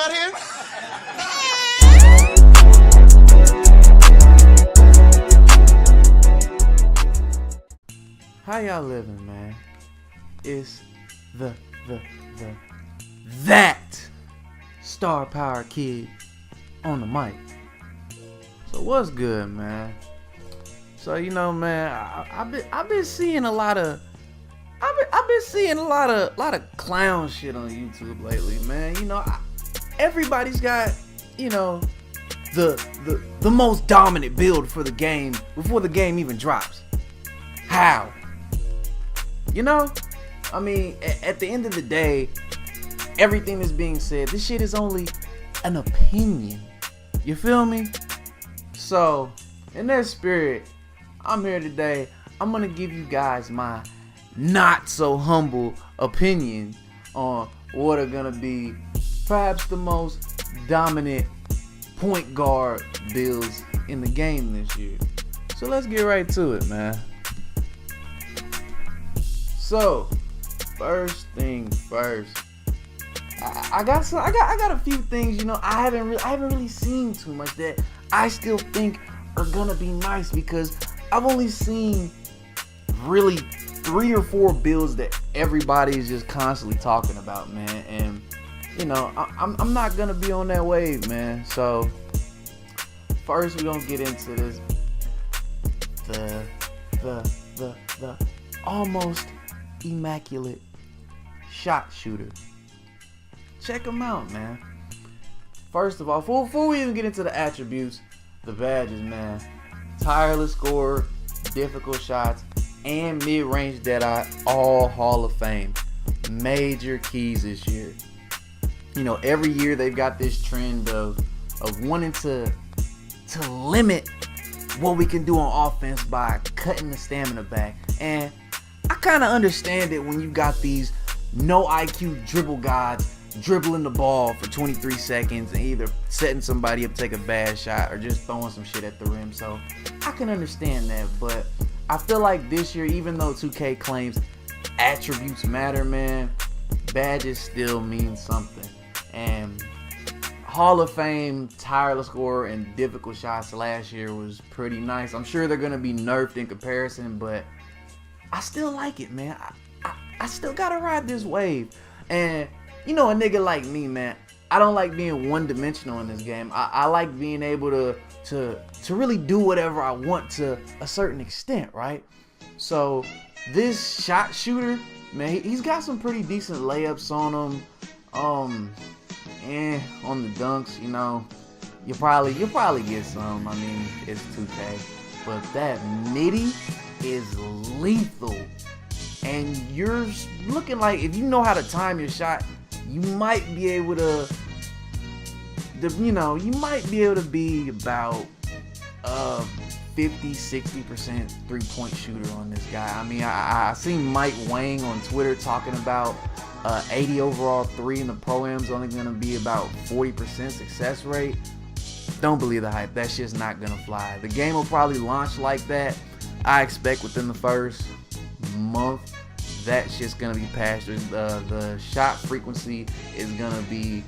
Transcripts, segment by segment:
out here? How y'all living, man? It's that Star Power Kid on the mic. So what's good, man? So man, I've been seeing a lot of clown shit on YouTube lately, man. Everybody's got the most dominant build for the game before the game even drops. How? I mean, at the end of the day, everything that's being said, this shit is only an opinion. You feel me? So, in that spirit, I'm here today. I'm gonna give you guys my not so humble opinion on what are gonna be perhaps the most dominant point guard builds in the game this year. So let's get right to it, man. So, first thing first, I got a few things, I haven't really seen too much that I still think are gonna be nice, because I've only seen really 3 or 4 builds that everybody is just constantly talking about, man. And I'm not gonna be on that wave, man. So first we're gonna get into this the almost immaculate shot shooter. Check him out, man. First of all, before we even get into the attributes, the badges, man. Tireless scorer, difficult shots, and mid-range deadeye, all Hall of Fame. Major keys this year. Every year they've got this trend of wanting to limit what we can do on offense by cutting the stamina back. And I kind of understand it when you got these no IQ dribble gods dribbling the ball for 23 seconds and either setting somebody up to take a bad shot or just throwing some shit at the rim. So I can understand that, but I feel like this year, even though 2K claims attributes matter, man, badges still mean something. And Hall of Fame, tireless scorer, and difficult shots last year was pretty nice. I'm sure they're going to be nerfed in comparison, but I still like it, man. I still got to ride this wave. And a nigga like me, man, I don't like being one-dimensional in this game. I like being able to really do whatever I want to a certain extent, right? So this shot shooter, man, he's got some pretty decent layups on him. And on the dunks, you'll probably get some. I mean, it's 2K, but that midi is lethal. And you're looking like, if you know how to time your shot, you might be able to be about 50-60% three-point shooter on this guy. I mean, I seen Mike Wang on Twitter talking about 80 overall 3 in the Pro-Am's only going to be about 40% success rate. Don't believe the hype. That shit's not going to fly. The game will probably launch like that. I expect within the first month that shit's going to be past. The shot frequency is going to be,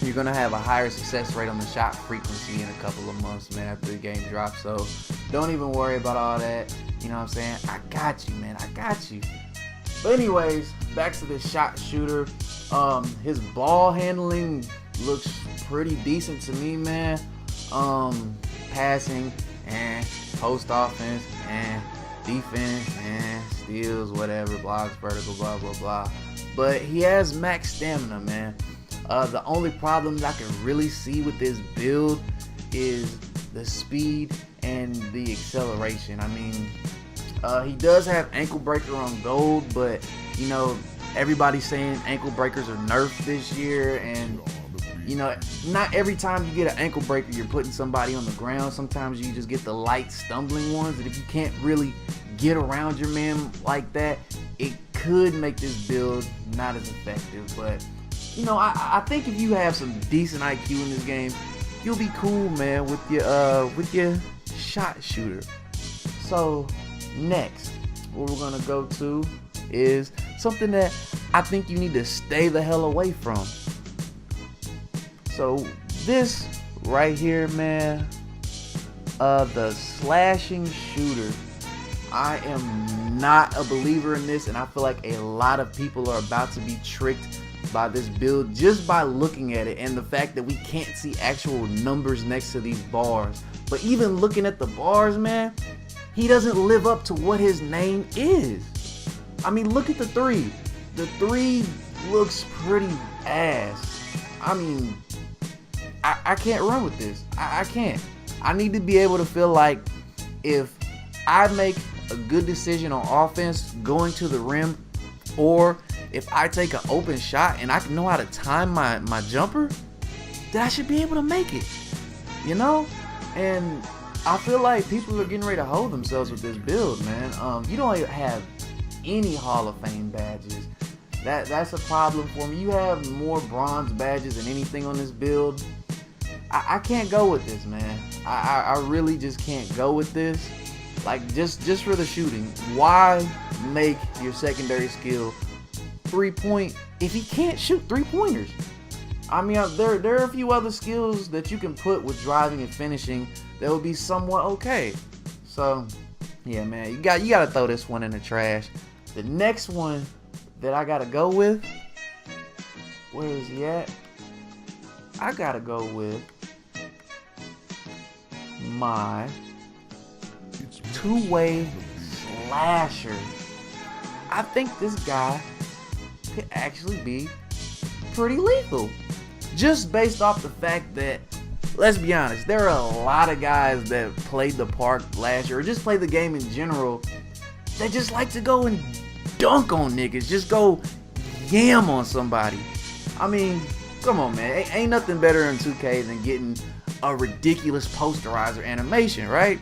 you're going to have a higher success rate on the shot frequency in a couple of months, man, after the game drops. So don't even worry about all that. You know what I'm saying? I got you, man. I got you. But anyways, back to the shot shooter. His ball handling looks pretty decent to me, man. Passing and post offense and defense and steals, whatever, blocks, vertical, blah, blah, blah. But he has max stamina, man. The only problem that I can really see with this build is the speed and the acceleration. I mean, he does have ankle breaker on gold, but everybody's saying ankle breakers are nerfed this year, and not every time you get an ankle breaker you're putting somebody on the ground. Sometimes you just get the light stumbling ones, and if you can't really get around your man like that, it could make this build not as effective. But I think if you have some decent IQ in this game, you'll be cool, man, with your shot shooter. So next, what we're gonna go to is something that I think you need to stay the hell away from. So this right here, man, the slashing shooter, I am not a believer in this, and I feel like a lot of people are about to be tricked by this build just by looking at it and the fact that we can't see actual numbers next to these bars. But even looking at the bars, man, he doesn't live up to what his name is. I mean, look at the 3. The 3 looks pretty ass. I mean, I can't run with this. I can't. I need to be able to feel like if I make a good decision on offense going to the rim, or if I take an open shot and I can know how to time my jumper, then I should be able to make it, you know? And I feel like people are getting ready to hold themselves with this build, man. You don't have any Hall of Fame badges. That's a problem for me. You have more bronze badges than anything on this build. I can't go with this, man. I really just can't go with this. Like, just for the shooting, why make your secondary skill 3-point if he can't shoot 3-pointers? I mean, there are a few other skills that you can put with driving and finishing that would be somewhat okay. So, yeah, man, you gotta throw this one in the trash. The next one that I gotta go with, where is he at? I gotta go with my two-way slasher. I think this guy could actually be pretty lethal, just based off the fact that, let's be honest, there are a lot of guys that played the park last year, or just play the game in general, that just like to go and dunk on niggas, just go yam on somebody. I mean, come on, man, ain't nothing better in 2K than getting a ridiculous posterizer animation, right?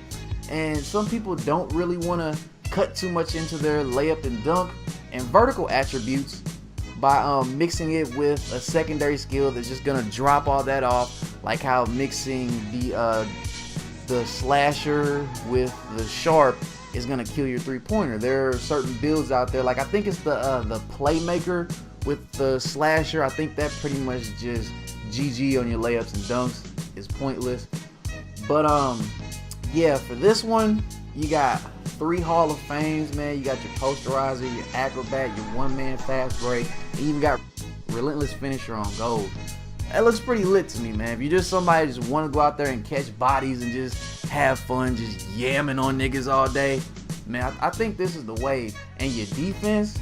And some people don't really want to cut too much into their layup and dunk and vertical attributes by mixing it with a secondary skill that's just gonna drop all that off, like how mixing the slasher with the sharp is gonna kill your 3-pointer. There are certain builds out there, like I think it's the playmaker with the slasher. I think that pretty much just GG on your layups and dunks is pointless. But yeah, for this one, you got 3 Hall of Fames, man. You got your posterizer, your acrobat, your one-man fast break, and you even got relentless finisher on gold. That looks pretty lit to me, man. If you're just somebody just want to go out there and catch bodies and just have fun, just yamming on niggas all day, man, I think this is the wave. And your defense,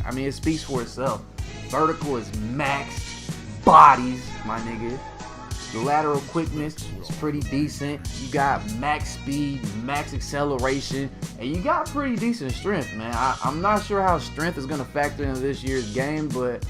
I mean, it speaks for itself. Vertical is max bodies, my nigga. The lateral quickness is pretty decent. You got max speed, max acceleration, and you got pretty decent strength, man. I'm not sure how strength is going to factor into this year's game, but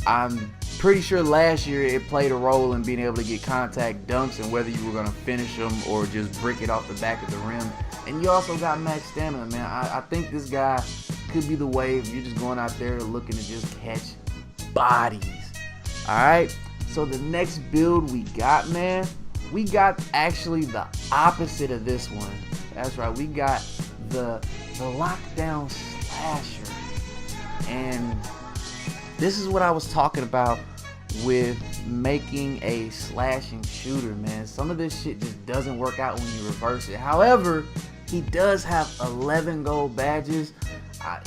I'm pretty sure last year it played a role in being able to get contact dunks and whether you were going to finish them or just brick it off the back of the rim. And you also got max stamina, man. I think this guy could be the wave. You're just going out there looking to just catch bodies. All right. So the next build we got, man, we got actually the opposite of this one. That's right, we got the lockdown slasher. And this is what I was talking about with making a slashing shooter, man. Some of this shit just doesn't work out when you reverse it. However, he does have 11 gold badges.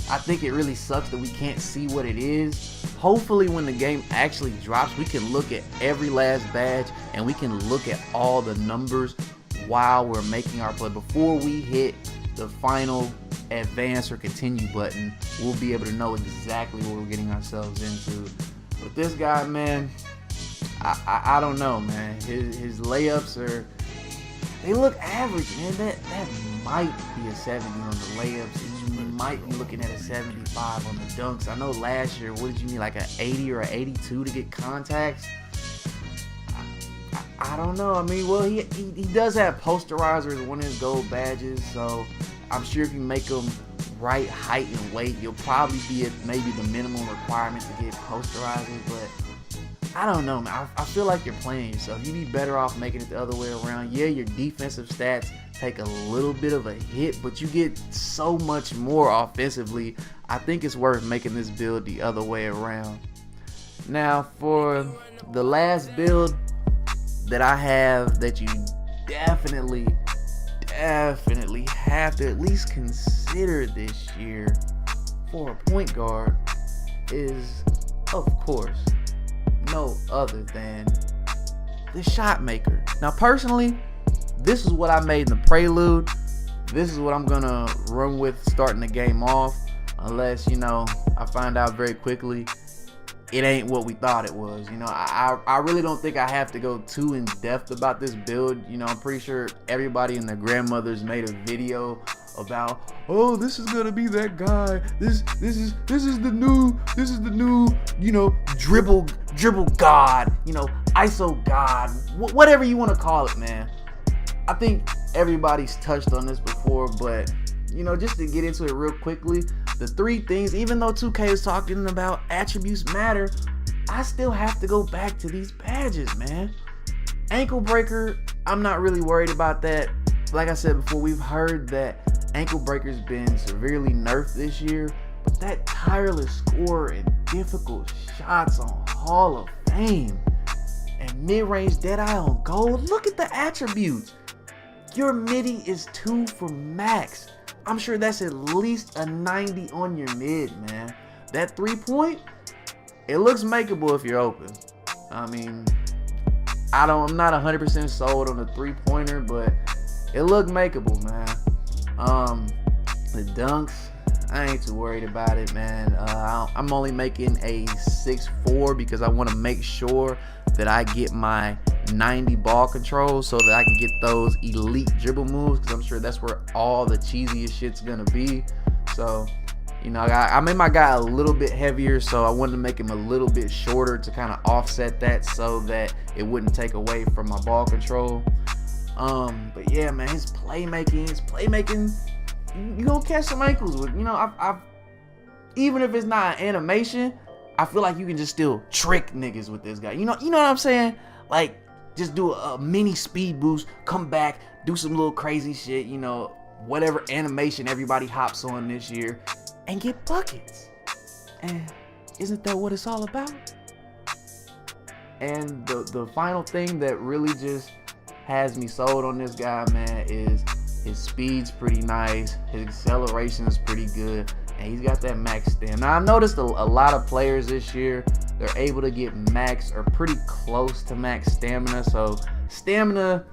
I think it really sucks that we can't see what it is. Hopefully when the game actually drops, we can look at every last badge and we can look at all the numbers while we're making our play. Before we hit the final advance or continue button, we'll be able to know exactly what we're getting ourselves into. But this guy, man, I don't know, man. His layups they look average, man. That might be a 70 on the layups. You might be looking at a 75 on the dunks. I know last year, what did you need, like an 80 or an 82 to get contacts? I don't know. I mean, well, he does have posterizer as one of his gold badges, so I'm sure if you make him right height and weight, you'll probably be at maybe the minimum requirement to get posterizers, but I don't know, man. I feel like you're playing yourself. You'd be better off making it the other way around. Yeah, your defensive stats take a little bit of a hit, but you get so much more offensively. I think it's worth making this build the other way around. Now, for the last build that I have that you definitely have to at least consider this year for a point guard is, of course, no other than the shot maker. Now, personally, this is what I made in the prelude. This is what I'm gonna run with starting the game off, unless, you know, I find out very quickly it ain't what we thought it was. You know, I really don't think I have to go too in depth about this build. You know, I'm pretty sure everybody and their grandmothers made a video about, oh, this is gonna be that guy. This is the new, you know, dribble god. You know, ISO god. Whatever you want to call it, man. I think everybody's touched on this before, but you know, just to get into it real quickly, the 3 things, even though 2K is talking about attributes matter, I still have to go back to these badges, man. Ankle breaker, I'm not really worried about that. Like I said before, we've heard that ankle breaker's been severely nerfed this year, but that tireless score and difficult shots on Hall of Fame and mid-range deadeye on gold, look at the attributes. Your midi is 2 for max. I'm sure that's at least a 90 on your mid, man. That 3-point, it looks makeable if you're open. I mean, I'm not 100% sold on the 3-pointer, but it looked makeable, man. The dunks, I ain't too worried about it, man. I'm only making a 6'4" because I want to make sure that I get my 90 ball control so that I can get those elite dribble moves, because I'm sure that's where all the cheesiest shit's gonna be. So, you know, I made my guy a little bit heavier, so I wanted to make him a little bit shorter to kind of offset that so that it wouldn't take away from my ball control. But yeah, man, his playmaking, you gonna catch some ankles with. You know, I've even if it's not an animation, I feel like you can just still trick niggas with this guy. You know what I'm saying? Like, just do a mini speed boost, come back, do some little crazy shit, you know, whatever animation everybody hops on this year, and get buckets. And isn't that what it's all about? And the final thing that really just has me sold on this guy, man, is his speed's pretty nice, his acceleration is pretty good, and he's got that max stamina. Now, I've noticed a lot of players this year, they're able to get max or pretty close to max stamina. So stamina,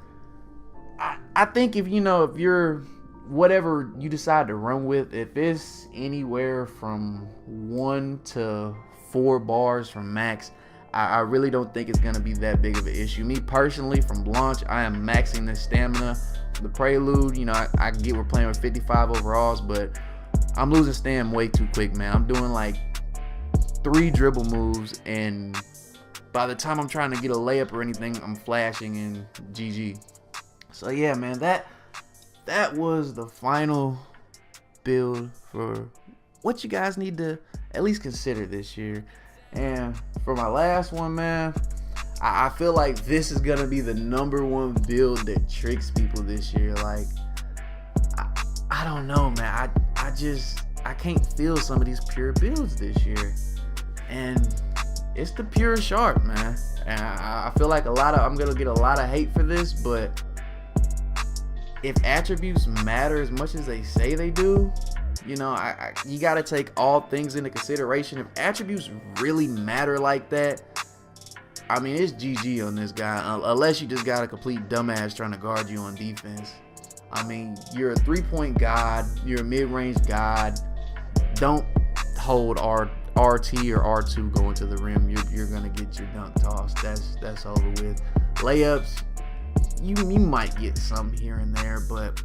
I think if you're whatever you decide to run with, if it's anywhere from 1 to 4 bars from max, I really don't think it's gonna be that big of an issue. Me personally, from launch, I am maxing the stamina. The prelude, you know, I get we're playing with 55 overalls, but I'm losing stam way too quick, man. I'm doing like 3 dribble moves, and by the time I'm trying to get a layup or anything, I'm flashing in GG. So yeah, man, that was the final build for what you guys need to at least consider this year. And for my last one, man, I feel like this is gonna be the #1 build that tricks people this year. Like, I don't know, man. I can't feel some of these pure builds this year. And it's the pure sharp, man. And I feel like I'm gonna get a lot of hate for this, but if attributes matter as much as they say they do, you know, you gotta take all things into consideration. If attributes really matter like that, I mean, it's GG on this guy, unless you just got a complete dumbass trying to guard you on defense. I mean, you're a 3-point god, you're a mid-range god. Don't hold RT or R2 going to the rim. You're gonna get your dunk tossed. That's over with. Layups, you might get some here and there, but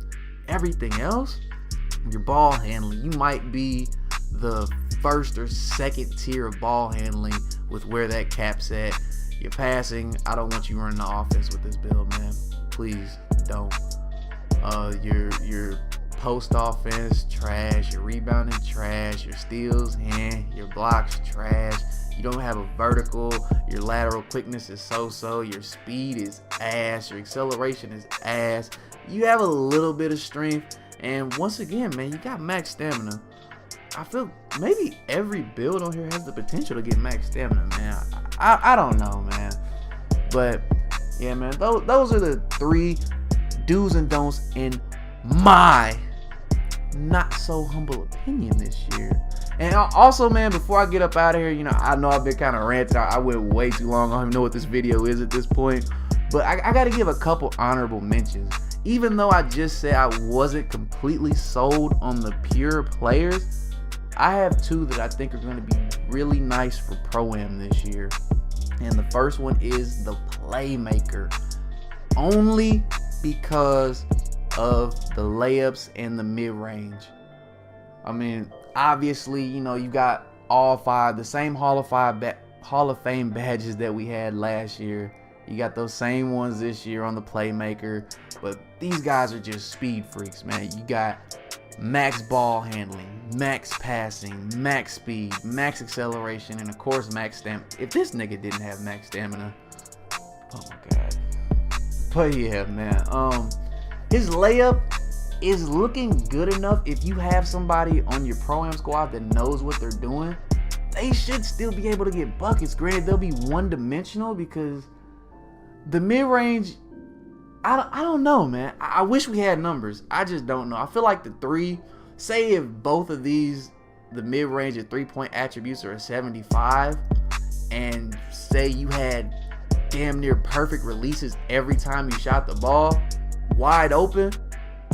everything else, your ball handling, you might be the first or second tier of ball handling with where that cap's at. Your passing, I don't want you running the offense with this build, man. Please don't. Your post offense, trash. Your rebounding, trash. Your steals, your blocks, trash. You don't have a vertical. Your lateral quickness is so-so. Your speed is ass. Your acceleration is ass. You have a little bit of strength. And once again, man, you got max stamina. I feel maybe every build on here has the potential to get max stamina, man. I don't know, man. But yeah, man, those are the 3 do's and don'ts in my not so humble opinion this year. And also, man, before I get up out of here, you know I've been kind of ranting. I went way too long. I don't even know what this video is at this point. But I got to give a couple honorable mentions. Even though I just said I wasn't completely sold on the pure players, I have 2 that I think are going to be really nice for Pro-Am this year. And the first one is the Playmaker. Only because of the layups and the mid-range. I mean, obviously, you know, you got all 5, the same Hall of Fame badges that we had last year. You got those same ones this year on the Playmaker. But these guys are just speed freaks, man. You got max ball handling, max passing, max speed, max acceleration, and of course max stamina. If this nigga didn't have max stamina, oh my god. But yeah, man, his layup is looking good enough. If you have somebody on your Pro-Am squad that knows what they're doing, they should still be able to get buckets. Granted, they'll be one-dimensional because the mid-range, I don't know, man. I wish we had numbers. I just don't know. I feel like the 3, say if both of these, the mid-range and 3-point attributes are a 75, and say you had damn near perfect releases every time you shot the ball, wide open,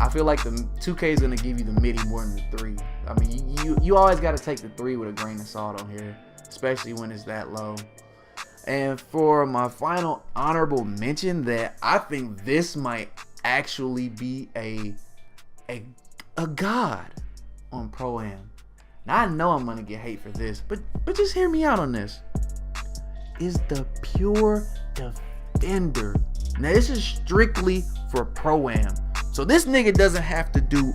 I feel like the 2K is going to give you the midi more than the 3. I mean, you always got to take the 3 with a grain of salt on here, especially when it's that low. And for my final honorable mention, that I think this might actually be a god on Pro-Am. Now I know I'm gonna get hate for this, but just hear me out on this. Is the Pure Defender. Now this is strictly for Pro-Am. So this nigga doesn't have to do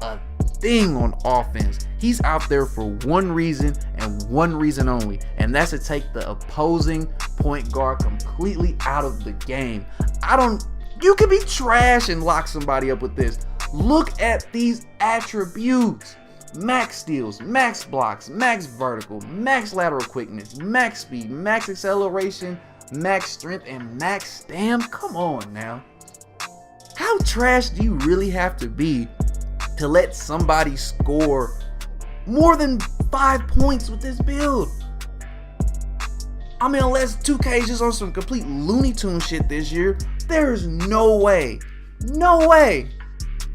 a thing on offense. He's out there for one reason and one reason only, and that's to take the opposing point guard completely out of the game. You could be trash and lock somebody up with this. Look at these attributes: max steals, max blocks, max vertical, max lateral quickness, max speed, max acceleration, max strength, and max stam. Come on now. How trash do you really have to be to let somebody score more than 5 points with this build? I mean, unless 2K is just on some complete Looney Tune shit this year, there's no way. No way.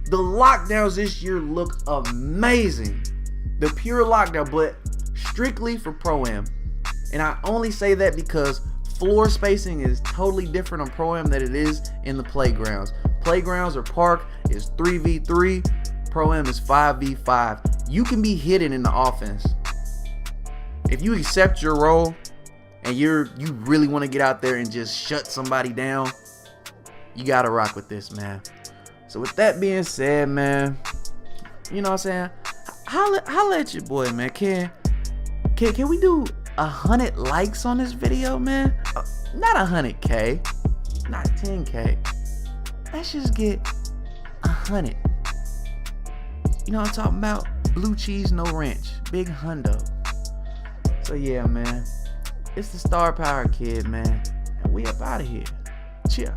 The lockdowns this year look amazing. The pure lockdown, but strictly for Pro-Am. And I only say that because floor spacing is totally different on Pro-Am than it is in the playgrounds. Playgrounds or park is 3v3. Pro-Am is 5v5. You can be hidden in the offense. If you accept your role and you really want to get out there and just shut somebody down, you gotta rock with this, man. So with that being said, man, you know what I'm saying? Holla at your boy, man. Can we do 100 likes on this video, man? Not 100K, not 10K. Let's just get 100. You know what I'm talking about? Blue cheese, no ranch. Big hundo. So yeah, man. It's the Star Power Kid, man. And we up out of here. Cheer.